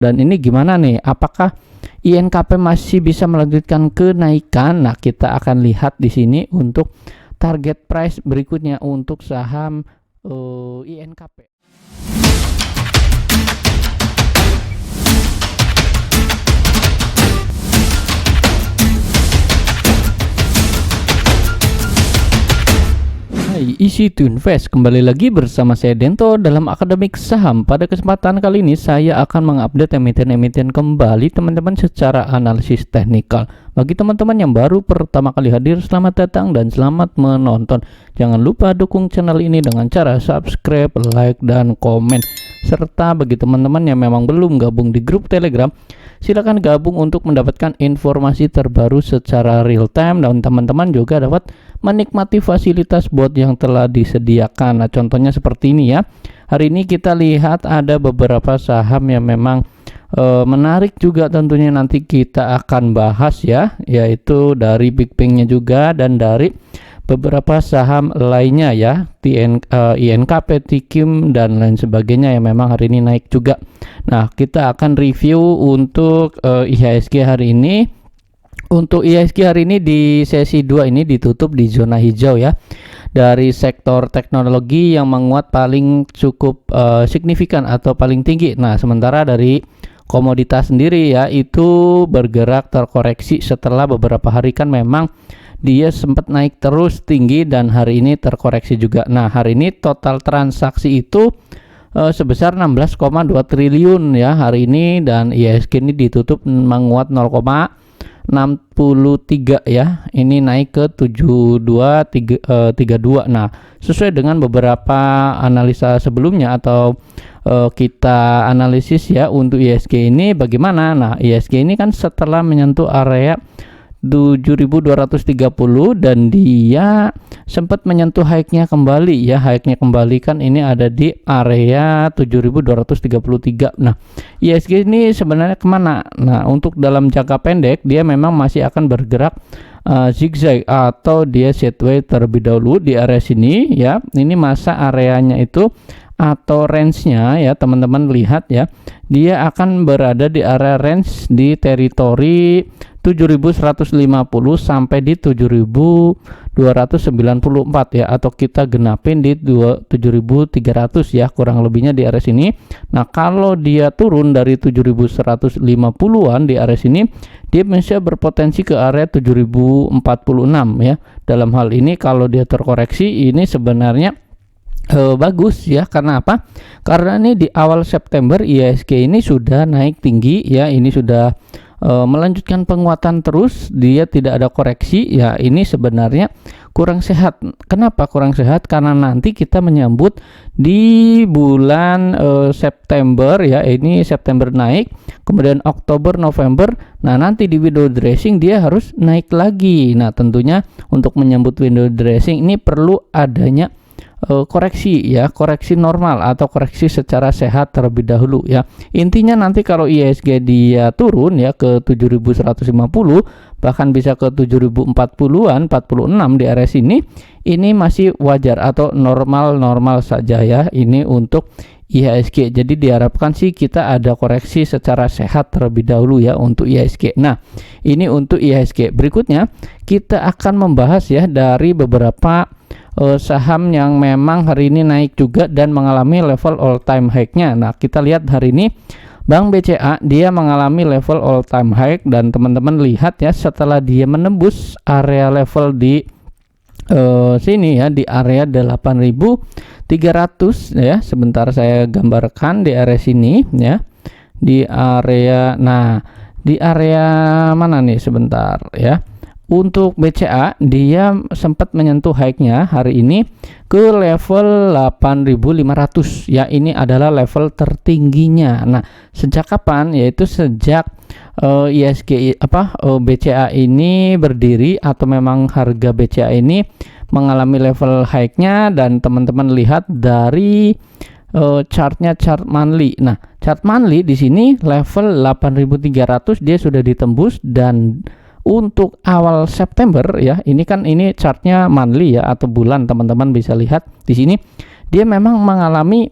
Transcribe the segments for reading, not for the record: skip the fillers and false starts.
Dan ini gimana nih? Apakah INKP masih bisa melanjutkan kenaikan? Nah, kita akan lihat di sini untuk target price berikutnya untuk saham INKP. Hai, Easy to Invest, kembali lagi bersama saya Dento dalam Akademik Saham. Pada kesempatan kali ini saya akan mengupdate emiten-emiten kembali teman-teman secara analisis teknikal. Bagi teman-teman yang baru pertama kali hadir, selamat datang dan selamat menonton. Jangan lupa dukung channel ini dengan cara subscribe, like, dan komen. Serta bagi teman-teman yang memang belum gabung di grup Telegram, silakan gabung untuk mendapatkan informasi terbaru secara real time, dan teman-teman juga dapat menikmati fasilitas bot yang telah disediakan. Nah, contohnya seperti ini ya. Hari ini kita lihat ada beberapa saham yang memang menarik juga, tentunya nanti kita akan bahas ya, yaitu dari Big Bank-nya juga dan dari beberapa saham lainnya ya, INKP, TKIM dan lain sebagainya yang memang hari ini naik juga. Nah, kita akan review untuk IHSG hari ini. Untuk IHSG hari ini di sesi 2 ini ditutup di zona hijau ya. Dari sektor teknologi yang menguat paling cukup signifikan atau paling tinggi. Nah, sementara dari komoditas sendiri ya, itu bergerak terkoreksi setelah beberapa hari kan memang dia sempat naik terus tinggi dan hari ini terkoreksi juga. Nah, hari ini total transaksi itu sebesar 16,2 triliun ya hari ini, dan IHSG ini ditutup menguat 0,63 ya. Ini naik ke 7232. Nah, sesuai dengan beberapa analisa sebelumnya atau kita analisis ya untuk IHSG ini bagaimana. Nah, IHSG ini kan setelah menyentuh area 7230 dan dia sempat menyentuh high-nya kembali ya. High-nya kembali kan ini ada di area 7233. Nah, IHSG ini sebenarnya kemana? Nah, untuk dalam jangka pendek dia memang masih akan bergerak zigzag atau dia sideways terlebih dahulu di area sini ya. Ini masa areanya itu atau range-nya ya, teman-teman lihat ya, dia akan berada di area range di teritori 7150 sampai di 7294 ya, atau kita genapin di 7300 ya, kurang lebihnya di area sini. Nah, kalau dia turun dari 7150-an di area sini, dia bisa berpotensi ke area 7046 ya. Dalam hal ini kalau dia terkoreksi ini sebenarnya bagus ya. Karena apa? Karena ini di awal September IHSG ini sudah naik tinggi ya, ini sudah melanjutkan penguatan terus, dia tidak ada koreksi ya. Ini sebenarnya kurang sehat. Kenapa kurang sehat? Karena nanti kita menyambut di bulan September ya, ini September naik, kemudian Oktober, November. Nah, nanti di window dressing dia harus naik lagi. Nah, tentunya untuk menyambut window dressing ini perlu adanya koreksi ya, koreksi normal atau koreksi secara sehat terlebih dahulu ya. Intinya nanti kalau IHSG dia turun ya ke 7150, bahkan bisa ke 7040-an, 46 di area sini, ini masih wajar atau normal-normal saja ya ini untuk IHSG. Jadi diharapkan sih kita ada koreksi secara sehat terlebih dahulu ya untuk IHSG. Nah, ini untuk IHSG. Berikutnya kita akan membahas ya dari beberapa saham yang memang hari ini naik juga dan mengalami level all time high-nya. Nah, kita lihat hari ini Bank BCA dia mengalami level all time high, dan teman-teman lihat ya, setelah dia menembus area level di sini ya, di area 8300 ya. Sebentar saya gambarkan di area sini ya. Di area, nah di area mana nih, sebentar ya. Untuk BCA dia sempat menyentuh high-nya hari ini ke level 8500 ya. Ini adalah level tertingginya. Nah, sejak kapan? Yaitu sejak IHSG BCA ini berdiri, atau memang harga BCA ini mengalami level high-nya. Dan teman-teman lihat dari chartnya, chart monthly. Nah, chart monthly di sini level 8300 dia sudah ditembus, dan untuk awal September ya, ini kan ini chartnya monthly ya atau bulan, teman-teman bisa lihat di sini dia memang mengalami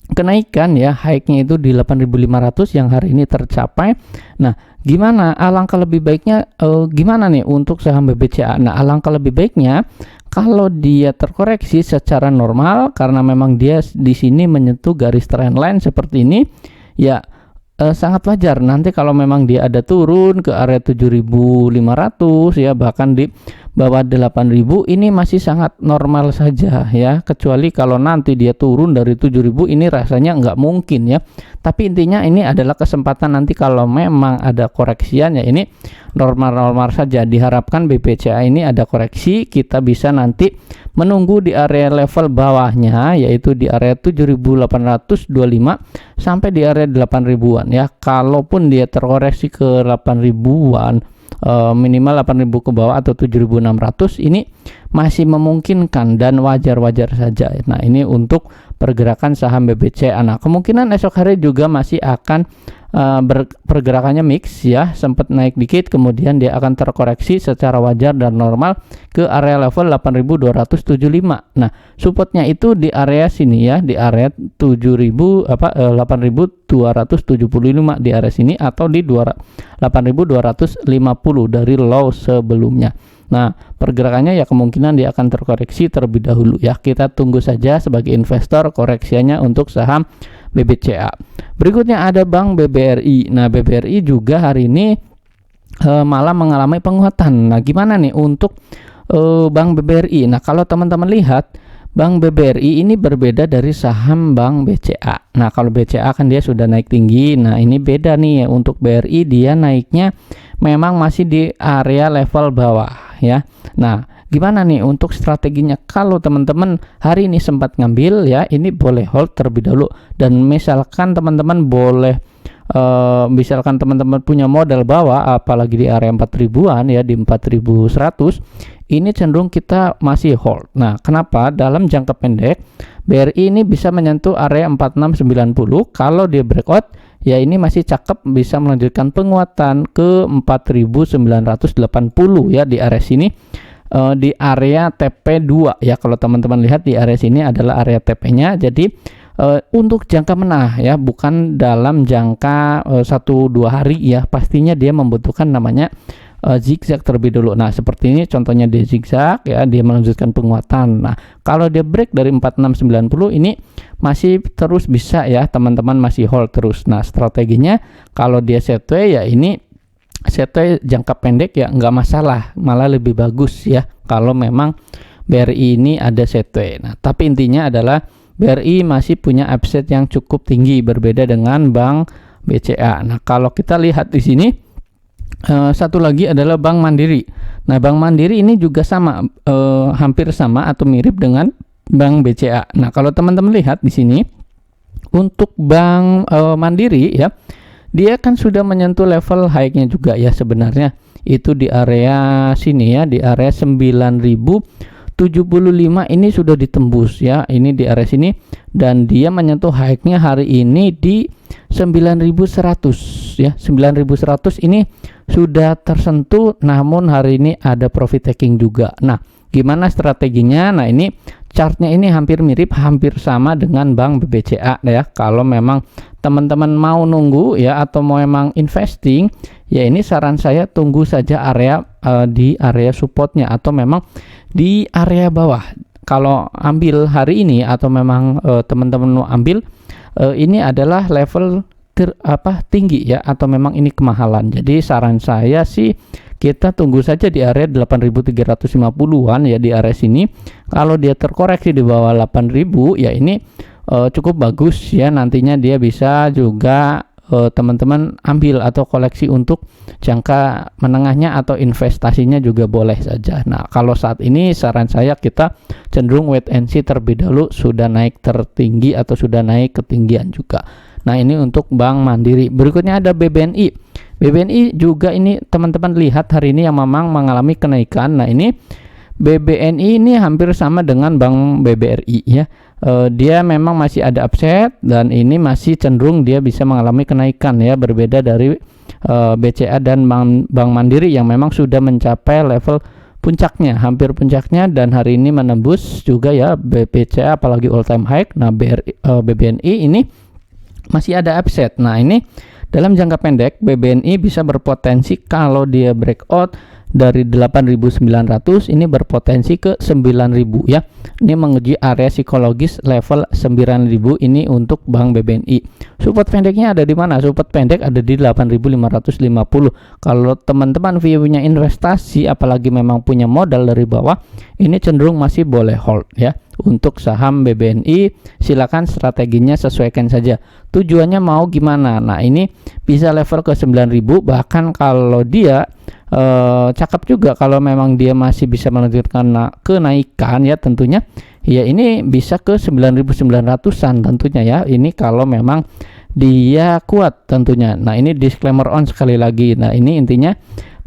kenaikan ya, high-nya itu di 8.500 yang hari ini tercapai. Nah, gimana alangkah lebih baiknya gimana nih untuk saham BBCA? Nah, alangkah lebih baiknya kalau dia terkoreksi secara normal karena memang dia di sini menyentuh garis trendline seperti ini, ya sangat wajar nanti kalau memang dia ada turun ke area 7.500 ya, bahkan di bawah 8.000, ini masih sangat normal saja ya, kecuali kalau nanti dia turun dari 7.000, ini rasanya nggak mungkin ya. Tapi intinya ini adalah kesempatan nanti kalau memang ada koreksian ya, ini normal-normal saja. Diharapkan BBCA ini ada koreksi, kita bisa nanti menunggu di area level bawahnya, yaitu di area 7.825 sampai di area 8.000-an ya. Kalaupun dia terkoreksi ke 8.000-an, minimal 8.000 ke bawah atau 7.600, ini masih memungkinkan dan wajar-wajar saja. Nah, ini untuk pergerakan saham BBCA. Nah, kemungkinan esok hari juga masih akan pergerakannya mix ya, sempat naik dikit kemudian dia akan terkoreksi secara wajar dan normal ke area level 8.275. Nah, supportnya itu di area sini ya, di area 8.275 di area sini, atau di 8.250 dari low sebelumnya. Nah, pergerakannya ya kemungkinan dia akan terkoreksi terlebih dahulu ya. Kita tunggu saja sebagai investor koreksiannya untuk saham BBCA. Berikutnya ada Bank BBRI. Nah, BBRI juga hari ini malah mengalami penguatan. Nah, gimana nih untuk Bank BBRI? Nah, kalau teman-teman lihat, Bank BBRI ini berbeda dari saham Bank BCA. Nah, kalau BCA kan dia sudah naik tinggi. Nah, ini beda nih, untuk BRI dia naiknya memang masih di area level bawah ya. Nah, gimana nih untuk strateginya? Kalau teman-teman hari ini sempat ngambil ya, ini boleh hold terlebih dahulu. Dan misalkan teman-teman boleh misalkan teman-teman punya modal bawah, apalagi di area 4.000-an ya, di 4.100, ini cenderung kita masih hold. Nah, kenapa? Dalam jangka pendek BRI ini bisa menyentuh area 4690. Kalau dia breakout ya, ini masih cakep, bisa melanjutkan penguatan ke 4.980 ya, di area sini, di area TP2 ya. Kalau teman-teman lihat di area sini adalah area TP-nya. Jadi untuk jangka menengah ya, bukan dalam jangka 1-2 hari ya, pastinya dia membutuhkan namanya zigzag terlebih dulu. Nah, seperti ini contohnya dia zigzag ya, dia melanjutkan penguatan. Nah, kalau dia break dari 4690 ini masih terus bisa ya, teman-teman masih hold terus. Nah, strateginya kalau dia sideways ya, ini sideways jangka pendek ya nggak masalah, malah lebih bagus ya kalau memang BRI ini ada sideways. Nah, tapi intinya adalah BRI masih punya upside yang cukup tinggi, berbeda dengan Bank BCA. Nah, kalau kita lihat di sini, satu lagi adalah Bank Mandiri. Nah, Bank Mandiri ini juga sama, hampir sama atau mirip dengan Bank BCA. Nah, kalau teman-teman lihat di sini, untuk Bank Mandiri ya, dia kan sudah menyentuh level high-nya juga ya, sebenarnya itu di area sini ya, di area 9.075 ini sudah ditembus ya, ini di area sini, dan dia menyentuh high-nya hari ini di 9.100 ya. 9.100 ini sudah tersentuh, namun hari ini ada profit taking juga. Nah, gimana strateginya? Nah, ini chartnya ini hampir mirip, hampir sama dengan Bank BBCA ya. Kalau memang teman-teman mau nunggu ya, atau mau memang investing ya, ini saran saya tunggu saja area di area supportnya, atau memang di area bawah. Kalau ambil hari ini atau memang teman-teman mau ambil, ini adalah level tinggi ya, atau memang ini kemahalan. Jadi saran saya sih kita tunggu saja di area 8.350-an ya, di area sini. Kalau dia terkoreksi di bawah 8.000 ya, ini cukup bagus ya, nantinya dia bisa juga teman-teman ambil atau koleksi untuk jangka menengahnya, atau investasinya juga boleh saja. Nah, kalau saat ini saran saya kita cenderung wait and see terlebih dahulu, sudah naik tertinggi atau sudah naik ketinggian juga. Nah, ini untuk Bank Mandiri. Berikutnya ada BBNI. BBNI juga ini teman-teman lihat hari ini yang memang mengalami kenaikan. Nah, ini BBNI ini hampir sama dengan Bank BBRI ya. Dia memang masih ada upside, dan ini masih cenderung dia bisa mengalami kenaikan ya, berbeda dari BCA dan Bank Mandiri yang memang sudah mencapai level puncaknya, hampir puncaknya, dan hari ini menembus juga ya BBCA apalagi all time high. Nah BBNI ini masih ada upside. Nah ini dalam jangka pendek BBNI bisa berpotensi kalau dia breakout dari 8.900 ini berpotensi ke 9.000 ya. Ini menguji area psikologis level 9.000 ini untuk Bank BBNI. Support pendeknya ada di mana? Support pendek ada di 8.550. Kalau teman-teman view-nya investasi apalagi memang punya modal dari bawah, ini cenderung masih boleh hold ya. Untuk saham BBNI silakan strateginya sesuaikan saja. Tujuannya mau gimana? Nah, ini bisa level ke 9.000, bahkan kalau dia cakep juga kalau memang dia masih bisa melanjutkan kenaikan ya tentunya. Ya ini bisa ke 9.900-an tentunya ya. Ini kalau memang dia kuat tentunya. Nah, ini disclaimer on sekali lagi. Nah, ini intinya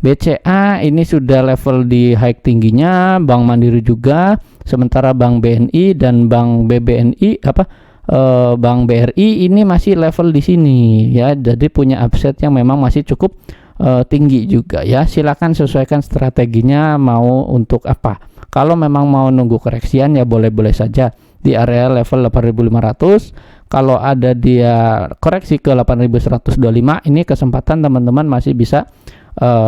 BCA ini sudah level di high tingginya, Bank Mandiri juga, sementara Bank BNI dan Bank BBNI Bank BRI ini masih level di sini ya. Jadi punya upside yang memang masih cukup tinggi juga ya. Silakan sesuaikan strateginya mau untuk apa. Kalau memang mau nunggu koreksian ya boleh-boleh saja di area level 8.500. Kalau ada dia koreksi ke 8.125, ini kesempatan teman-teman masih bisa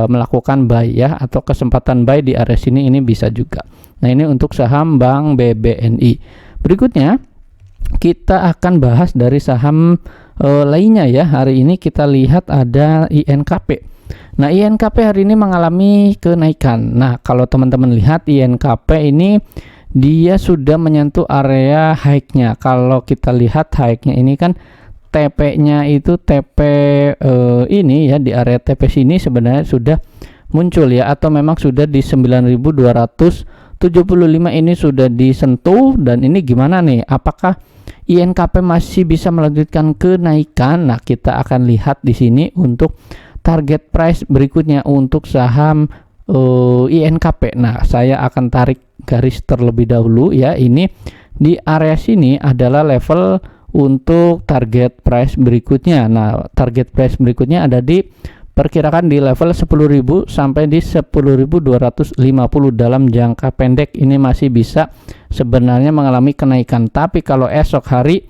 melakukan buy ya, atau kesempatan buy di area sini ini bisa juga. Nah, ini untuk saham Bank BBNI. Berikutnya kita akan bahas dari saham lainnya ya. Hari ini kita lihat ada INKP. Nah, INKP hari ini mengalami kenaikan. Nah, kalau teman-teman lihat INKP ini dia sudah menyentuh area high-nya. Kalau kita lihat high-nya ini kan TP-nya itu TP ini ya, di area TP sini sebenarnya sudah muncul ya, atau memang sudah di 9.275 ini sudah disentuh. Dan ini gimana nih, apakah INKP masih bisa melanjutkan kenaikan? Nah, kita akan lihat di sini untuk target price berikutnya untuk saham INKP. Nah, saya akan tarik garis terlebih dahulu ya. Ini di area sini adalah level untuk target price berikutnya. Nah, target price berikutnya ada di perkirakan di level 10.000 sampai di 10.250 dalam jangka pendek. Ini masih bisa sebenarnya mengalami kenaikan. Tapi kalau esok hari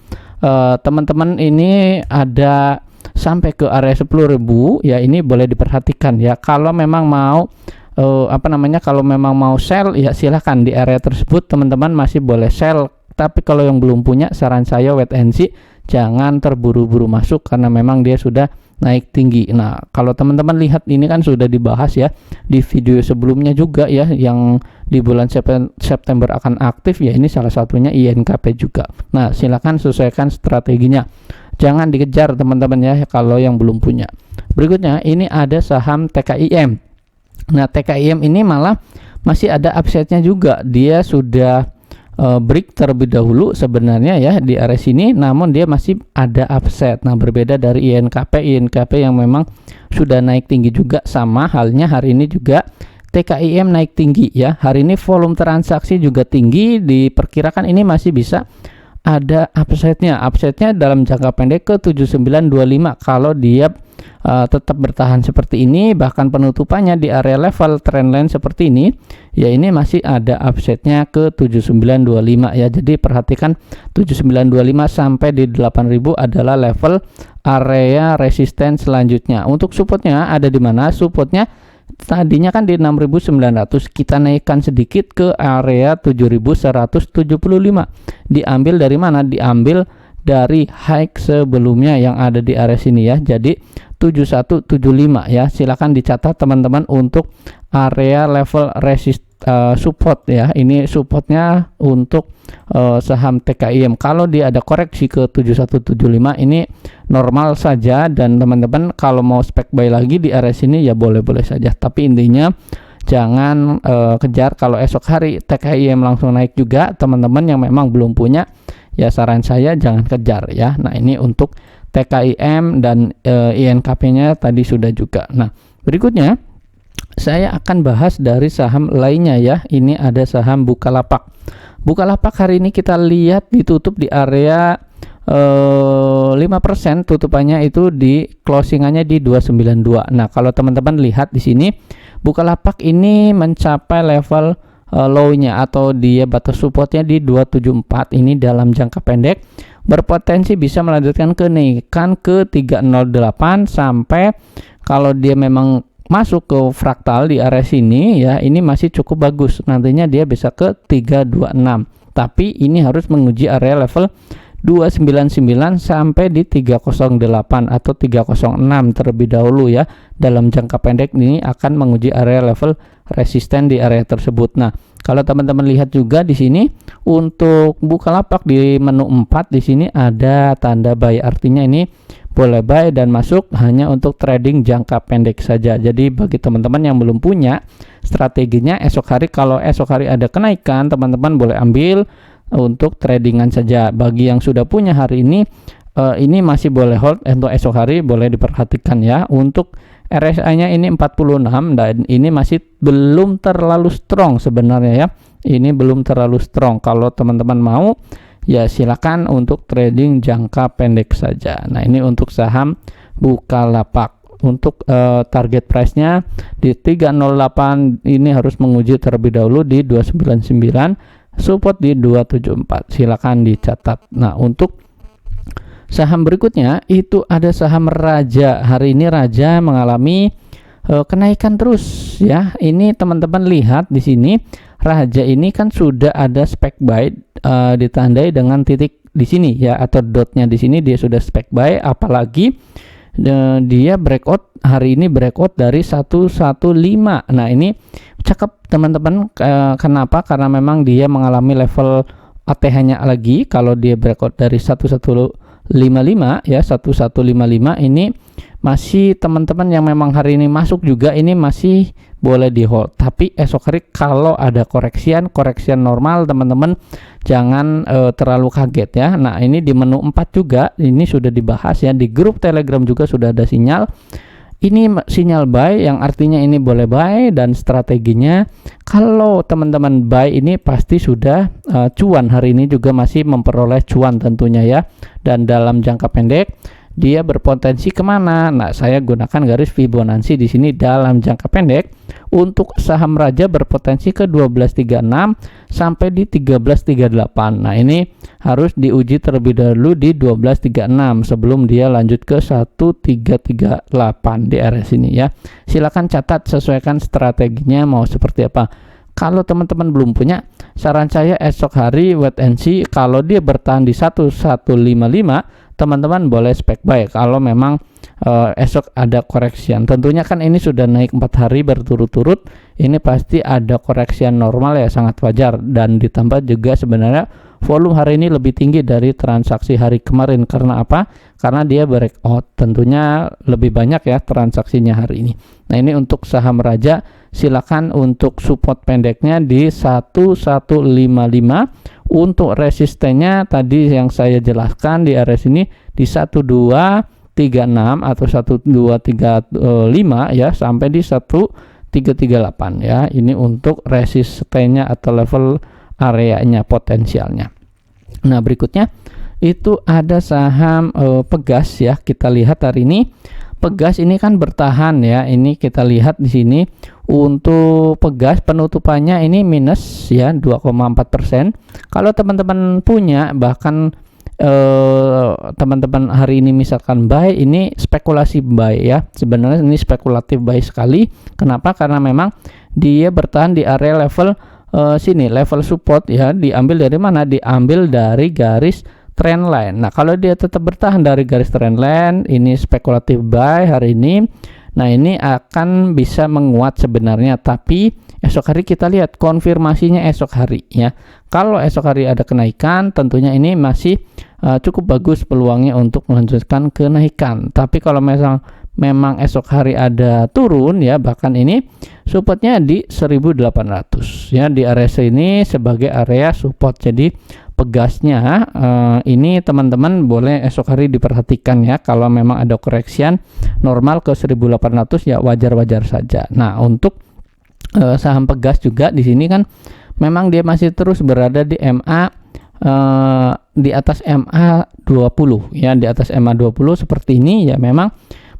teman-teman ini ada sampai ke area 10.000 ya, ini boleh diperhatikan ya. Kalau memang mau kalau memang mau sell ya silahkan di area tersebut teman-teman masih boleh sell. Tapi kalau yang belum punya, saran saya wait and see, jangan terburu-buru masuk karena memang dia sudah naik tinggi. Nah, kalau teman-teman lihat ini kan sudah dibahas ya di video sebelumnya juga ya, yang di bulan September akan aktif ya. Ini salah satunya INKP juga. Nah, silakan sesuaikan strateginya, jangan dikejar teman-teman ya kalau yang belum punya. Berikutnya ini ada saham TKIM. Nah, TKIM ini malah masih ada upside-nya juga. Dia sudah break terlebih dahulu sebenarnya ya di area sini, namun dia masih ada upside. Nah, berbeda dari INKP yang memang sudah naik tinggi juga. Sama halnya hari ini juga TKIM naik tinggi ya. Hari ini volume transaksi juga tinggi, diperkirakan ini masih bisa ada upside-nya. Upside-nya dalam jangka pendek ke 7925 kalau dia tetap bertahan seperti ini, bahkan penutupannya di area level trendline seperti ini ya, ini masih ada upside-nya ke 7925 ya. Jadi perhatikan 7925 sampai di 8000 adalah level area resisten selanjutnya. Untuk supportnya ada di mana? Supportnya tadinya kan di 6.900, kita naikkan sedikit ke area 7.175. Diambil dari mana? Diambil dari high sebelumnya yang ada di area sini ya. Jadi 7175 ya. Silakan dicatat teman-teman untuk area level support ya. Ini supportnya untuk saham TKIM. Kalau dia ada koreksi ke 7175 ini normal saja, dan teman-teman kalau mau spek buy lagi di area sini ya boleh-boleh saja. Tapi intinya jangan kejar. Kalau esok hari TKIM langsung naik juga, teman-teman yang memang belum punya ya saran saya jangan kejar ya. Nah, ini untuk TKIM dan INKP-nya tadi sudah juga. Nah, berikutnya saya akan bahas dari saham lainnya ya. Ini ada saham Bukalapak. Bukalapak hari ini kita lihat ditutup di area 5% tutupannya itu di closingannya di 292. Nah, kalau teman-teman lihat di sini Bukalapak ini mencapai level low-nya atau dia batas supportnya di 274. Ini dalam jangka pendek berpotensi bisa melanjutkan kenaikan ke 308 sampai kalau dia memang masuk ke fraktal di area sini ya, ini masih cukup bagus. Nantinya dia bisa ke 326. Tapi ini harus menguji area level 299 sampai di 308 atau 306 terlebih dahulu ya. Dalam jangka pendek ini akan menguji area level resisten di area tersebut. Nah, kalau teman-teman lihat juga di sini untuk Bukalapak di menu 4 di sini ada tanda buy, artinya ini boleh buy dan masuk hanya untuk trading jangka pendek saja. Jadi bagi teman-teman yang belum punya strateginya esok hari, kalau esok hari ada kenaikan, teman-teman boleh ambil untuk tradingan saja. Bagi yang sudah punya hari ini masih boleh hold untuk esok hari, boleh diperhatikan ya. Untuk RSI-nya ini 46 dan ini masih belum terlalu strong sebenarnya ya. Ini belum terlalu strong. Kalau teman-teman mau ya silakan untuk trading jangka pendek saja. Nah, ini untuk saham Bukalapak. Untuk target price-nya di 308 ini harus menguji terlebih dahulu di 299, support di 274. Silakan dicatat. Nah, untuk saham berikutnya itu ada saham Raja. Hari ini Raja mengalami kenaikan terus ya. Ini teman-teman lihat di sini Raja ini kan sudah ada spek buy ditandai dengan titik di sini ya, atau dotnya di sini dia sudah spek buy, apalagi dia breakout hari ini, breakout dari 115. Nah, ini cakep teman-teman. Kenapa? Karena memang dia mengalami level ATH-nya lagi. Kalau dia breakout dari 1155 ya, 1155 ini masih teman-teman yang memang hari ini masuk juga ini masih boleh di hold. Tapi esok hari kalau ada koreksian normal, teman-teman jangan terlalu kaget ya. Nah, ini di menu 4 juga ini sudah dibahas ya, di grup Telegram juga sudah ada sinyal. Ini sinyal buy yang artinya ini boleh buy, dan strateginya kalau teman-teman buy ini pasti sudah cuan. Hari ini juga masih memperoleh cuan tentunya ya. Dan dalam jangka pendek dia berpotensi kemana? Nah, saya gunakan garis Fibonacci di sini dalam jangka pendek. Untuk saham Raja berpotensi ke 1236 sampai di 1338. Nah, ini harus diuji terlebih dahulu di 1236 sebelum dia lanjut ke 1338 di area sini ya. Silakan catat, sesuaikan strateginya mau seperti apa. Kalau teman-teman belum punya, saran saya esok hari wait and see. Kalau dia bertahan di 1155, teman-teman boleh spek buy kalau memang esok ada koreksian. Tentunya kan ini sudah naik 4 hari berturut-turut, ini pasti ada koreksian normal ya, sangat wajar. Dan ditambah juga sebenarnya volume hari ini lebih tinggi dari transaksi hari kemarin. Karena apa? Karena dia breakout, tentunya lebih banyak ya transaksinya hari ini. Nah, ini untuk saham Raja. Silakan untuk support pendeknya di 1155. Untuk resistennya tadi yang saya jelaskan di area sini di 1236 atau 1235 ya, sampai di 1338 ya. Ini untuk resistennya atau level areanya, potensialnya. Nah, berikutnya itu ada saham Pegas ya. Kita lihat hari ini Pegas ini kan bertahan ya. Ini kita lihat di sini untuk Pegas penutupannya ini minus ya 2,4%. Kalau teman-teman punya, bahkan teman-teman hari ini misalkan buy, ini spekulasi buy ya. Sebenarnya ini spekulatif buy sekali. Kenapa? Karena memang dia bertahan di area level sini, level support ya. Diambil dari mana? Diambil dari garis trend line. Nah, kalau dia tetap bertahan dari garis trend line, ini spekulatif buy hari ini. Nah, ini akan bisa menguat sebenarnya, tapi esok hari kita lihat konfirmasinya esok hari ya. Kalau esok hari ada kenaikan, tentunya ini masih cukup bagus peluangnya untuk melanjutkan kenaikan. Tapi kalau memang esok hari ada turun ya, bahkan ini supportnya di 1800 ya, di area sini sebagai area support. Jadi Pegasnya ini teman-teman boleh esok hari diperhatikan ya. Kalau memang ada koreksian normal ke 1800 ya wajar-wajar saja. Nah, untuk saham Pegas juga di sini kan memang dia masih terus berada di MA di atas MA20 ya, di atas MA20 seperti ini ya, memang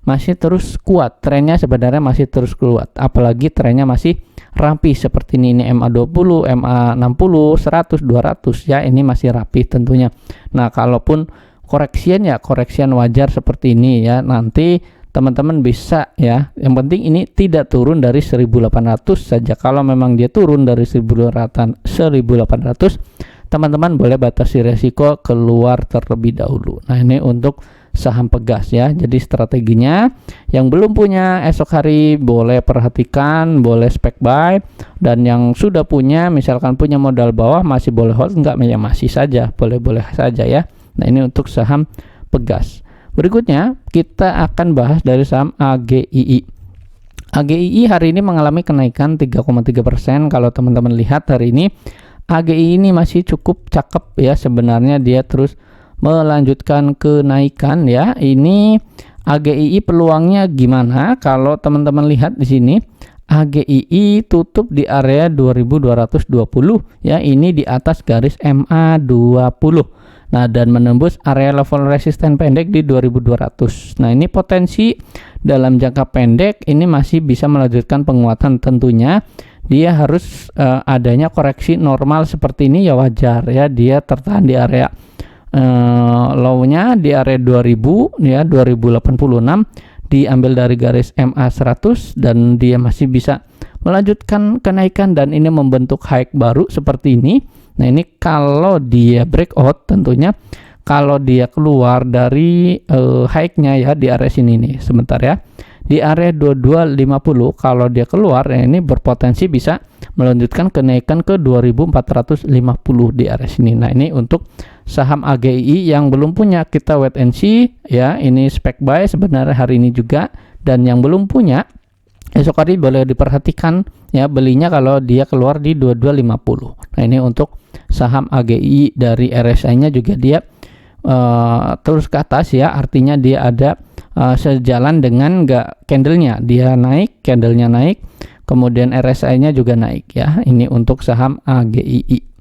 masih terus kuat, trennya sebenarnya masih terus kuat, apalagi trennya masih rapi seperti ini MA20, MA60, 100, 200 ya, ini masih rapi tentunya. Nah, kalaupun koreksian ya koreksian wajar seperti ini ya, nanti teman-teman bisa ya, yang penting ini tidak turun dari 1800 saja. Kalau memang dia turun dari 1800, teman-teman boleh batasi resiko keluar terlebih dahulu. Nah, ini untuk saham Pegas ya. Jadi strateginya yang belum punya esok hari boleh perhatikan, boleh spek buy, dan yang sudah punya misalkan punya modal bawah masih boleh hold, enggak ya masih saja boleh-boleh saja ya. Nah, ini untuk saham Pegas. Berikutnya kita akan bahas dari saham AGII. AGII hari ini mengalami kenaikan 3,3%. Kalau teman-teman lihat hari ini AGII ini masih cukup cakep ya, sebenarnya dia terus melanjutkan kenaikan ya. Ini AGII peluangnya gimana? Kalau teman-teman lihat di sini AGII tutup di area 2220 ya, ini di atas garis MA20. Nah, dan menembus area level resisten pendek di 2200. Nah, ini potensi dalam jangka pendek ini masih bisa melanjutkan penguatan. Tentunya dia harus adanya koreksi normal seperti ini ya, wajar ya, dia tertahan di area low-nya di area 2000 ya, 2086 diambil dari garis MA100, dan dia masih bisa melanjutkan kenaikan dan ini membentuk high baru seperti ini. Nah, ini kalau dia breakout, tentunya kalau dia keluar dari high-nya ya di area sini nih, sebentar ya, di area 2250, kalau dia keluar ya, ini berpotensi bisa melanjutkan kenaikan ke 2450 di area sini. Nah, ini untuk saham AGII yang belum punya, kita wait and see ya. Ini spek buy sebenarnya hari ini juga, dan yang belum punya esok hari boleh diperhatikan ya, belinya kalau dia keluar di 2250. Nah, ini untuk saham AGII. Dari RSI-nya juga dia terus ke atas ya, artinya dia ada sejalan dengan candlenya, dia naik, candlenya naik, kemudian RSI-nya juga naik ya. Ini untuk saham AGII.